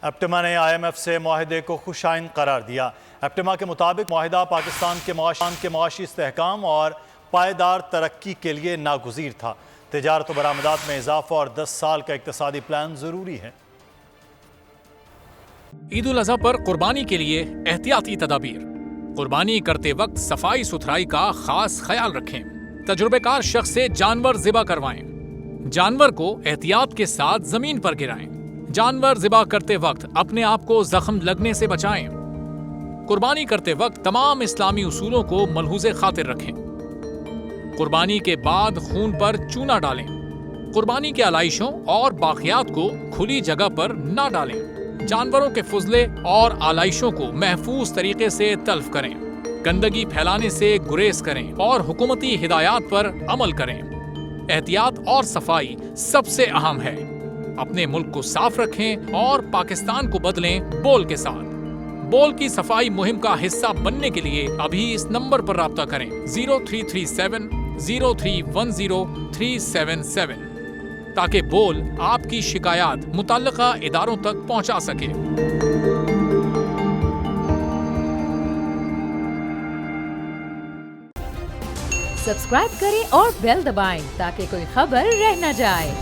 APTMA نے IMF سے معاہدے کو خوش آئند قرار دیا۔ ایپٹما کے مطابق معاہدہ پاکستان کے معاشی استحکام اور پائیدار ترقی کے لیے ناگزیر تھا۔ تجارت و برآمدات میں اضافہ اور 10 سال کا اقتصادی پلان ضروری ہے۔ عید الاضحیٰ پر قربانی کے لیے احتیاطی تدابیر۔ قربانی کرتے وقت صفائی ستھرائی کا خاص خیال رکھیں۔ تجربہ کار شخص سے جانور ذبح کروائیں۔ جانور کو احتیاط کے ساتھ زمین پر گرائیں۔ جانور ذبح کرتے وقت اپنے آپ کو زخم لگنے سے بچائیں۔ قربانی کرتے وقت تمام اسلامی اصولوں کو ملحوظ خاطر رکھیں۔ قربانی کے بعد خون پر چونا ڈالیں۔ قربانی کے علائشوں اور باقیات کو کھلی جگہ پر نہ ڈالیں۔ جانوروں کے فضلے اور علائشوں کو محفوظ طریقے سے تلف کریں۔ گندگی پھیلانے سے گریز کریں اور حکومتی ہدایات پر عمل کریں۔ احتیاط اور صفائی سب سے اہم ہے۔ اپنے ملک کو صاف رکھیں اور پاکستان کو بدلیں بول کے ساتھ۔ بول کی صفائی مہم کا حصہ بننے کے لیے ابھی اس نمبر پر رابطہ کریں 0337 0310 377 تاکہ بول آپ کی شکایات متعلقہ اداروں تک پہنچا سکے۔ سبسکرائب کریں اور بیل دبائیں تاکہ کوئی خبر رہ نہ جائے۔